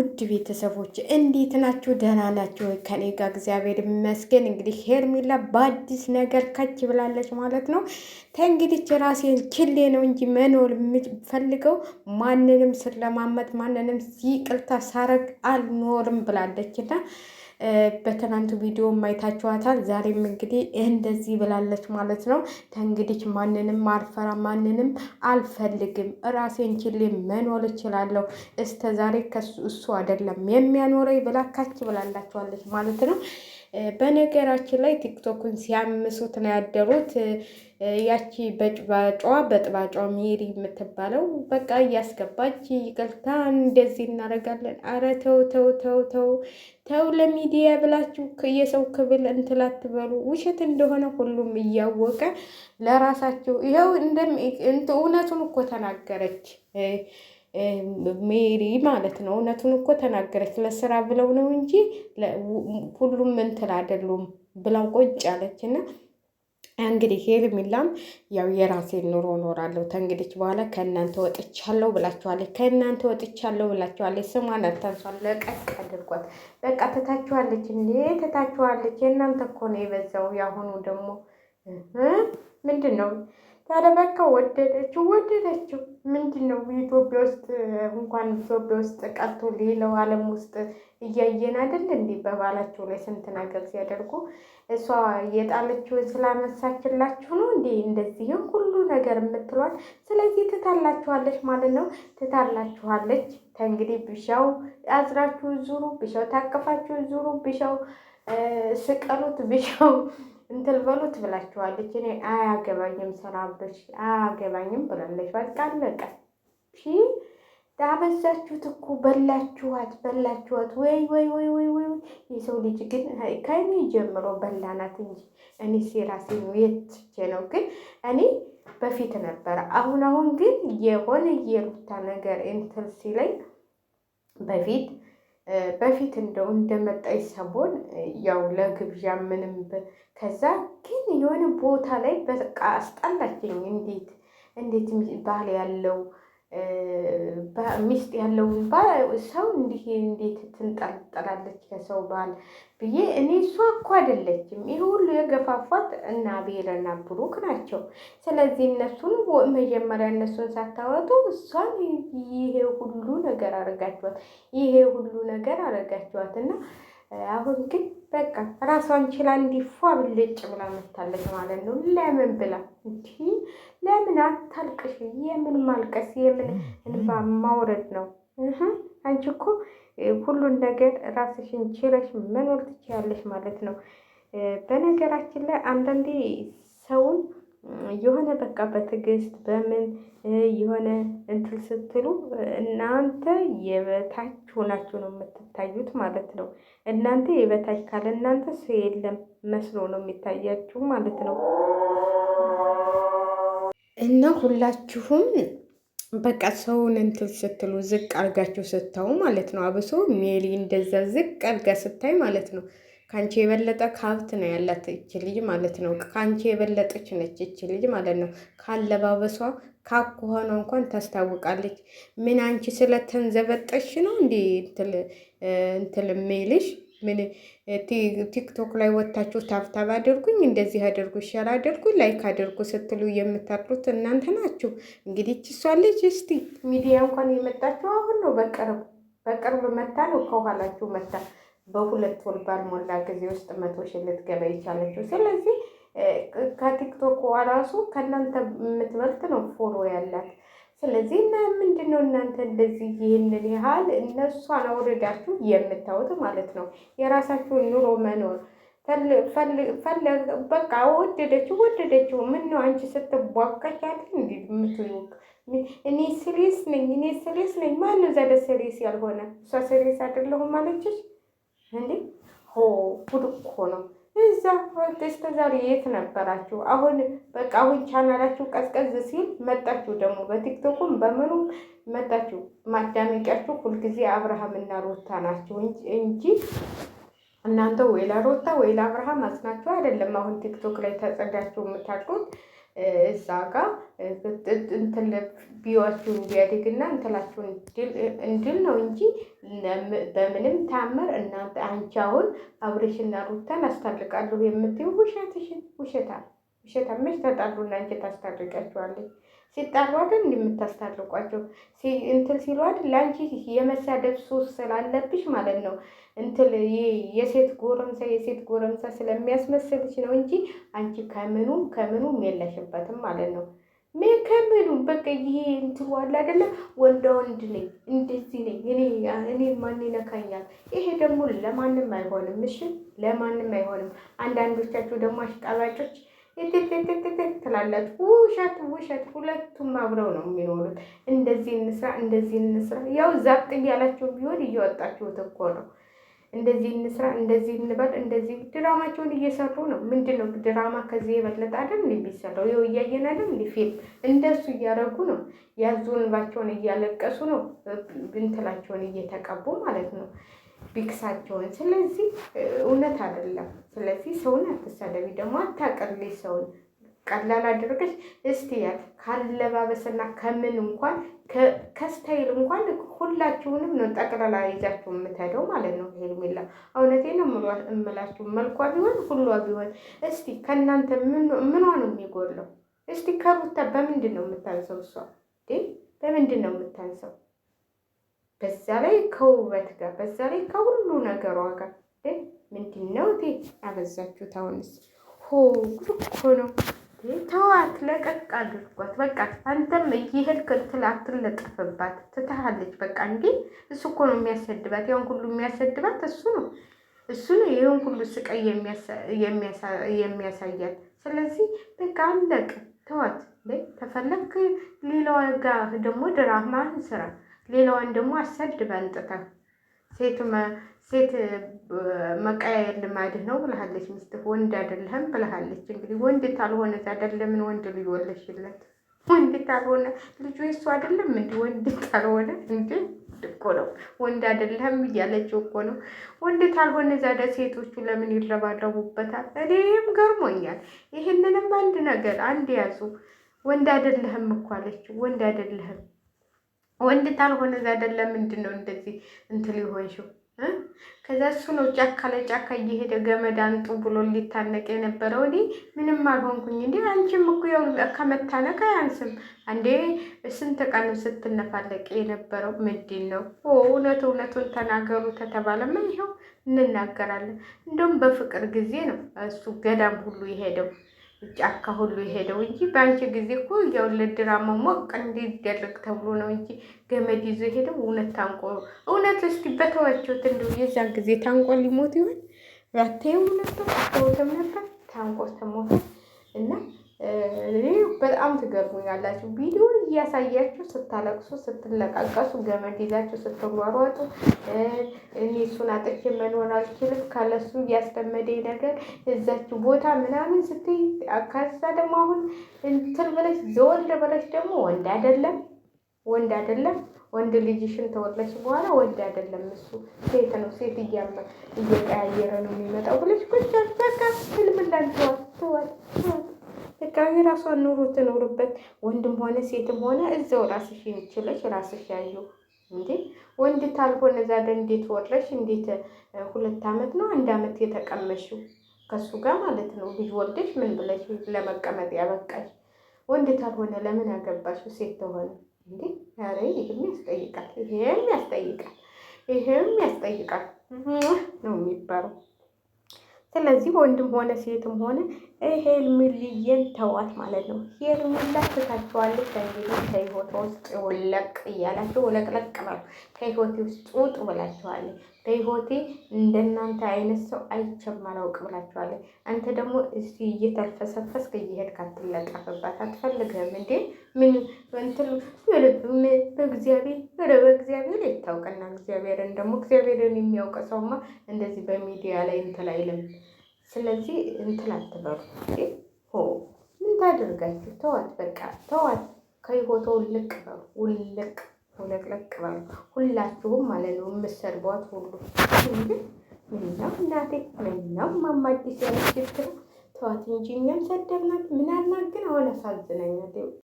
ውድ ቤተሰቦች እንዴት ናችሁ? ደህና ናችሁ? ከኔ ጋር እግዚአብሔር ይመስገን። እንግዲህ ሄርሜላ በአዲስ ነገር ከች ብላለች ማለት ነው። ተንግዲህ ራሴን ችሌ ነው እንጂ መኖር የምፈልገው ማንንም ስለማመጥ ማንንም ይቅርታ ሳረግ አልኖርም ብላለች እና በትናንቱ ቪዲዮ ማይታችኋታል። ዛሬም እንግዲህ እንደዚህ ብላለች ማለት ነው። ተንግዲህ ማንንም አልፈራ ማንንም አልፈልግም፣ ራሴን ችሌ መኖር እችላለሁ። እስከ ዛሬ እሱ አይደለም የሚያኖረኝ ብላካች ብላላችኋለች ማለት ነው። በነገራችን ላይ ቲክቶክን ሲያምሱት ነው ያደሩት። ያቺ በጥባጯ ሜሪ የምትባለው በቃ እያስገባች ይቅርታ እንደዚህ እናደርጋለን። አረ ተው ተው ተው ተው ተው፣ ለሚዲያ ብላችሁ የሰው ክብል እንትል አትበሉ። ውሸት እንደሆነ ሁሉም እያወቀ ለራሳቸው ይኸው እውነቱን እኮ ተናገረች ሜሪ ማለት ነው። እውነቱን እኮ ተናገረች። ለስራ ብለው ነው እንጂ ሁሉም እንትል አይደሉም ብላው ቆጭ አለች። እና እንግዲህ ሄርሜላም ያው የራሴን ኑሮ እኖራለሁ ተንግዲህ በኋላ ከእናንተ ወጥቻለሁ ብላችኋለች። ከእናንተ ወጥቻለሁ ብላችኋለች። ስሟን አታንሷል፣ ለቀቅ አድርጓት። በቃ ትታችኋለች እንዴ ትታችኋለች። የእናንተ እኮ ነው የበዛው። ያሁኑ ደግሞ ምንድን ነው ታዲያ? በቃ ወደደችው። ምንድን ነው ኢትዮጵያ ውስጥ እንኳን ኢትዮጵያ ውስጥ ቀርቶ ሌላው ዓለም ውስጥ እያየን አይደል እንዴ? በባላቸው ላይ ስንት ነገር ሲያደርጉ እሷ የጣለችውን ስላነሳችላችሁ ነው እንዴ እንደዚህም ሁሉ ነገር የምትሏል። ስለዚህ ትታላችኋለች ማለት ነው። ትታላችኋለች። ከእንግዲህ ብሻው አዝራችሁ ዙሩ፣ ብሻው ታቅፋችሁ ዙሩ፣ ብሻው ስቀሉት፣ ብሻው እንትን በሉት ብላችኋለች። እኔ አያገባኝም ሰላምቶች አያገባኝም ብላለች። በቃ አለቀ። ዳበዛችሁት እኮ በላችኋት። ወይ ወይ ወይ ወይ ወይ። የሰው ልጅ ግን ከእኔ ጀምሮ በላናት እንጂ እኔ ሴራሴ ነው የትቼ ነው። ግን እኔ በፊት ነበረ። አሁን ግን የሆነ የሩታ ነገር እንትን ሲለኝ በፊት እንደው እንደመጣይ ሰሞን ያው ለግብዣ ምንም ከዛ ግን የሆነ ቦታ ላይ በቃ አስጠላችኝ። እንዴት ባል ያለው ሚስት ያለውን ሰው እንዴት ትንጠለጠላለች ከሰው ባል ብዬ እኔ እሷ እኮ አይደለችም። ይሄ ሁሉ የገፋፋት እና ቤረና ብሩክ ናቸው። ስለዚህ እነሱን መጀመሪያ እነሱን ሳታወጡ እሷን ይሄ ሁሉ ነገር አረጋችኋት እና አሁን ግን በቃ ራሷን ችላ እንዲፏ ብልጭ ብላ መታለች ማለት ነው። ለምን ብላ ለምን አታልቅሽ? የምን ማልቀስ የምን እንባ ማውረድ ነው? አንቺ እኮ ሁሉን ነገር ራስሽን ችለሽ መኖር ትችያለሽ ማለት ነው። በነገራችን ላይ አንዳንዴ ሰውን የሆነ በቃ በትዕግስት በምን የሆነ እንትን ስትሉ እናንተ የበታች ሆናችሁ ነው የምትታዩት ማለት ነው። እናንተ የበታች ካለ እናንተ ሰው የለም መስሎ ነው የሚታያችሁ ማለት ነው። እና ሁላችሁም በቃ ሰውን እንትን ስትሉ ዝቅ አርጋችሁ ስታዩ ማለት ነው። አብሶ ሜሪ እንደዛ ዝቅ አርጋ ስታይ ማለት ነው ከአንቺ የበለጠ ካብት ነው ያላት እች ልጅ ማለት ነው። ከአንቺ የበለጠች ነች እች ልጅ ማለት ነው። ካለባበሷ ካኳኋኗ እንኳን ታስታውቃለች። ምን አንቺ ስለተንዘበጠሽ ነው እንዴ እንትል ሜልሽ? ምን ቲክቶክ ላይ ወታችሁ ታብታብ አድርጉኝ፣ እንደዚህ አድርጉ፣ ሸር አድርጉ፣ ላይክ አድርጉ ስትሉ የምታጥሩት እናንተ ናችሁ። እንግዲህ እሷለች እስቲ ሚዲያ እንኳን የመጣችሁ አሁን ነው። በቅርብ መታ ነው ከኋላችሁ መታ በሁለት ወር ባልሞላ ጊዜ ውስጥ 100 ሺህ ልትገባ የቻለችው። ስለዚህ ከቲክቶክ ራሱ ከእናንተ የምትበልጥ ነው ፎሎ ያላት። ስለዚህ እና ምንድን ነው እናንተ እንደዚህ ይህንን ያህል እነሷን አውርዳችሁ የምታዩት ማለት ነው። የራሳችሁን ኑሮ መኖር በቃ ወደደችው። ምን ነው አንቺ ስትቧቀሻል እንዲ ምትሉ? እኔ ሲሪየስ ነኝ። ማነው ዘደ ሲሪየስ ያልሆነ? እሷ ሲሪየስ አይደለሁም ማለችሽ እንዴ? ጉድ እኮ ነው። እዛ እስከ ዛሬ የት ነበራችሁ? አሁን ቻናላችሁ ቀዝቀዝ ሲል መጣችሁ። ደግሞ በቲክቶኩም በምኑም መጣችሁ። ማዳመቂያችሁ ሁልጊዜ አብርሃም እና ሩታ ናቸው እንጂ እናንተ ወይ ለሩታ ወይ ለአብርሃም አጽናችሁ አይደለም። አሁን ቲክቶክ ላይ ተጸዳችሁ የምታውቁት እዛ ጋር እንትን ቢዋችሁን ቢያድግና እንትላችሁን እንድል ነው እንጂ በምንም ታምር እናንተ አንቺ አሁን አብሬሽና ሩታን አስታርቃለሁ የምትይው ውሸታም መች ተጣሉና አንቺ ታስታርቃቸዋለች? ሲጣሉ አይደል እንደምታስታርቋቸው? እንትን ሲሉ አይደል? ለአንቺ የመሳደብ ሱስ ስላለብሽ ማለት ነው። እንትን የሴት ጎረምሳ ስለሚያስመስልሽ ነው እንጂ አንቺ ከምኑም የለሽበትም ማለት ነው። ከምኑም በቃ ይሄ እንትኑ አለ አይደለ? ወንድ ነኝ እንደዚህ ነኝ እኔ ማን ይነካኛል? ይሄ ደግሞ ለማንም አይሆንም። እሺ ለማንም አይሆንም። አንዳንዶቻችሁ ደግሞ አሽቃባጮች ትላላችሁ። ውሸት። ሁለቱም አብረው ነው የሚኖሩት። እንደዚህ እንስራ ያው ዛጥ እያላችሁ ቢሆን እየወጣችሁት እኮ ነው። እንደዚህ እንስራ፣ እንደዚህ እንበል፣ እንደዚህ ድራማቸውን እየሰሩ ነው። ምንድን ነው ድራማ ከዚህ የበለጠ አይደል የሚሰራው? ይኸው እያየን አይደል? ፊልም እንደሱ እያደረጉ ነው። ያዙንባቸውን እያለቀሱ ነው። ብንትላቸውን እየተቀቡ ማለት ነው ቢክሳቸውን። ስለዚህ እውነት አይደለም። ስለዚህ ሰውን አትሳደቢ፣ ደግሞ አታቀርሊ ሰውን ቀላል አድርገሽ እስቲ ያት ካለባበስና ከምን እንኳን ከስታይል እንኳን ሁላችሁንም ነው ጠቅላላ ይዛችሁ የምትሄደው ማለት ነው። ሄርሜላ እውነቴን ነው እምላችሁ፣ መልኳ ቢሆን ሁሏ ቢሆን እስቲ ከእናንተ ምኗ ነው የሚጎለው? እስቲ ከሩታ በምንድን ነው የምታንሰው? እሷ በምንድን ነው የምታንሰው? በዛ ላይ ከውበት ጋር በዛ ላይ ከሁሉ ነገሯ ጋር ምንድን ነው አበዛችሁት። አሁንስ ጉድ እኮ ነው። ተዋት፣ ለቀቅ አድርጓት በቃ። አንተም እየሄድክ እንትን አትለጠፍባት፣ ትተሃለች በቃ። እንዴ እሱ እኮ ነው የሚያሰድባት፣ ያውን ሁሉ የሚያሰድባት እሱ ነው ይህን ሁሉ ስቃይ የሚያሳያት። ስለዚህ በቃ አለቅ፣ ተዋት። ተፈለክ ሌላዋ ጋር ደግሞ ድራማን ስራ፣ ሌላዋን ደግሞ አሰድብ አንጥተህ። ሴት መቀያየር ልማድህ ነው ብለሃለች ሚስትህ። ወንድ አይደለህም ብለሃለች። እንግዲህ ወንድ ታልሆነ አይደለምን ወንድ ልጅ ወለሽለት? ወንድ ታልሆነ ልጁ እሱ አይደለም እንዴ? ወንድ ታልሆነ እንዴ እኮ ነው ወንድ አይደለህም እያለችው እኮ ነው። ወንድ ታልሆነ ዛዳ ሴቶቹ ለምን ይረባረቡበታል? እኔም ገርሞኛል። ይሄንንም አንድ ያዙ። ወንድ አይደለህም እኮ አለችው። ወንድ አይደለህም ወንድ ታልሆነ አይደለም። ምንድን ነው እንደዚህ እንትን ሊሆንሽው? ከዛ እሱ ነው ጫካ ለጫካ እየሄደ ገመድ አንጡ ብሎ ሊታነቅ የነበረው። እኔ ምንም አልሆንኩኝ። እንዴ አንቺም እኮ ያው ከመታነቅ አያንስም። አንዴ ስንት ቀን ስትነፋለቅ የነበረው ምንድን ነው? እውነቱን ተናገሩ ተተባለማ ይኸው እንናገራለን። እንደውም በፍቅር ጊዜ ነው እሱ ገዳም ሁሉ የሄደው ጫካ ሁሉ የሄደው እንጂ በአንቺ ጊዜ እኮ ያው ለድራማ ሞቅ እንዲደረግ ተብሎ ነው እንጂ ገመድ ይዞ የሄደው እውነት እስቲ በተዋችሁት እንደው የዛን ጊዜ ታንቆ ሊሞት ይሆን? ራቴው ነበር ተውተም ነበር ታንቆ ተሞተ። እና በጣም ትገርሙኛላችሁ። ቪዲዮ እያሳያችሁ ስታለቅሱ ስትለቃቀሱ ገመድ ይዛችሁ ስትሯሯጡ እኔ እሱን አጥቼ መኖር አልችልም ካለሱ እያስለመደኝ ነገር እዛችሁ ቦታ ምናምን ስትይ ከዛ ደግሞ አሁን እንትን ብለሽ ዘወልድ ብለሽ ደግሞ ወንድ አይደለም ወንድ ልጅሽን ተወለሽ በኋላ ወንድ አይደለም እሱ ሴት ነው። ሴት እየቀያየረ ነው የሚመጣው ብለሽ ቁጭ በቃ ህልምላችኋል። በቃ የራሷን ኑሮ ትኖርበት። ወንድም ሆነ ሴትም ሆነ እዛው ራስሽን ችለሽ ራስሽ ያዩ እንዴ። ወንድ ታልሆነ ዛደ እንዴት ወረሽ? እንዴት 2 ዓመት ነው 1 ዓመት የተቀመሽው ከሱ ጋር ማለት ነው። ልጅ ወልደሽ ምን ብለሽ ለመቀመጥ ያበቃሽ? ወንድ ታልሆነ ለምን ያገባሽው? ሴት ተሆነ እንዴ? ኧረ ይሄም ያስጠይቃል ነው የሚባለው። ስለዚህ ወንድም ሆነ ሴትም ሆነ ሄርሜላን ተዋት ማለት ነው። ሄርሜላ ትታችኋለች። እንግዲህ ከህይወቷ ውስጥ ወለቅ እያላችሁ ወለቅለቅ በሉ። ከህይወቴ ውስጥ ውጡ ብላችኋለች። በህይወቴ እንደናንተ አይነት ሰው አይቼም አላውቅም ብላችኋለች። አንተ ደግሞ እስቲ እየተልፈሰፈስክ እየሄድክ አትለጠፍባት። አትፈልግህም እንዴ? ምን እንትን በእግዚአብሔር ይታወቅና እግዚአብሔርን ደግሞ እግዚአብሔርን የሚያውቅ ሰውማ እንደዚህ በሚዲያ ላይ እንትን አይልም። ስለዚህ እንትን አትበሉ። ምን ታደርጋችሁ? ተዋት፣ በቃ ተዋት። ከህይወቷ ውልቅ በሉ፣ ውለቅለቅ በሉ ሁላችሁም ማለት ነው። የምትሰርቧት ሁሉ ምነው እናቴ ምነው ማማ አዲስ ያለች ተዋት እንጂ እኛም ሰደብናት ምን አልናት፣ ግን አሁን አሳዝናኛት።